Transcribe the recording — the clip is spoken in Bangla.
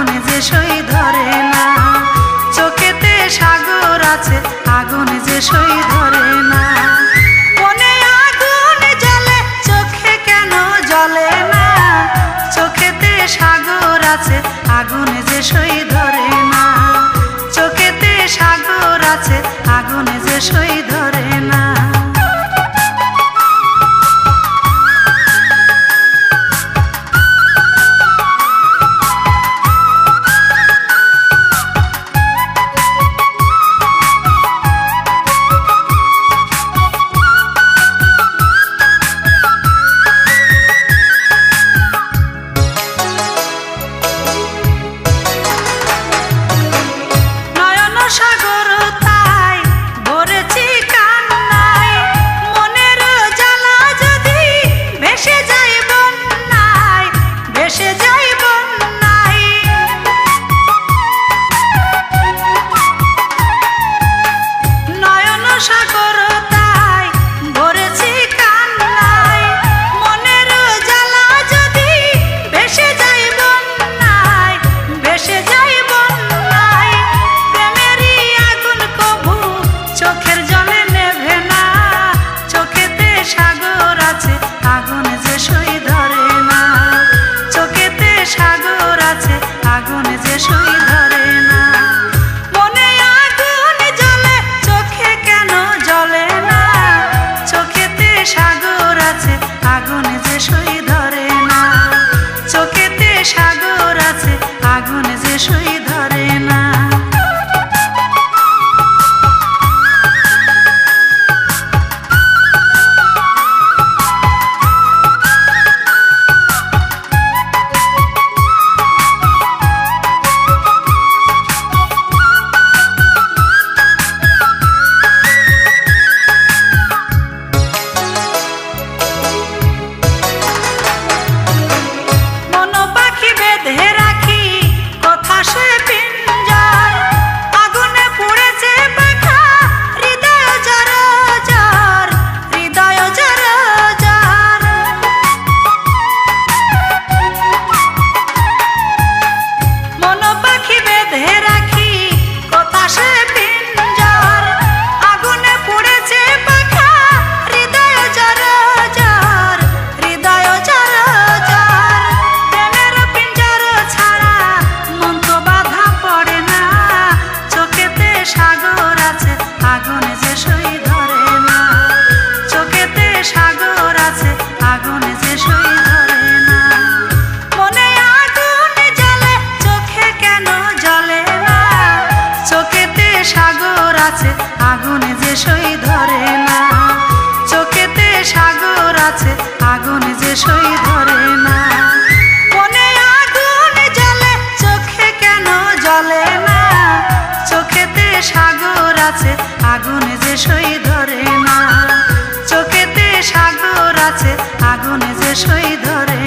আগুনে যে সই ধরে না। চোখেতে সাগর আছে, আগুনে যে সই ধরে না। মনে আগুন জ্বলে, চোখে কেন জ্বলে না? চোখেতে সাগর আছে, আগুনে যে সই ধরে না। চোখেতে সাগর আছে, আগুনে যে সই ধরে না। সাগর তাই ভরেছি কান্নায়, মনের জ্বালা যদি ভেসে যাই বন্যায়, ভেসে যাই বন্যায়। নয়ন সাগর তাই ভরেছি কান্নায়, মনের জ্বালা যদি ভেসে যাই বন্যায়, ভেসে যাই বন্যায়। চোখের জলে নেভে না, চোখেতে সাগর আছে, আগুনে যে সই ধরে না। চোখেতে সাগর আছে, আগুনে যে সই ধরে না। মনে আগুন জ্বলে, চোখে কেন জ্বলে না? চোখেতে সাগর আছে, আগুনে যে সই ধরে না। চোখেতে সাগর আছে, আগুনে যে সই ধরে না। সাগর আছে, আগুনে যে সই ধরে না। চোখেতে সাগর আছে, আগুনে যে সই ধরে না। মনে আগুন জ্বলে, চোখে কেন জ্বলে না? চোখেতে সাগর আছে, আগুনে যে সই ধরে না। চোখেতে সাগর আছে, আগুনে যে সই ধরে না। মনে আগুন জ্বলে, চোখে কেন জ্বলে না? চোখেতে সাগর আছে, আগুনে যে সই ধরে না। চোখেতে সাগর আছে, আগুনে যে সই ধরে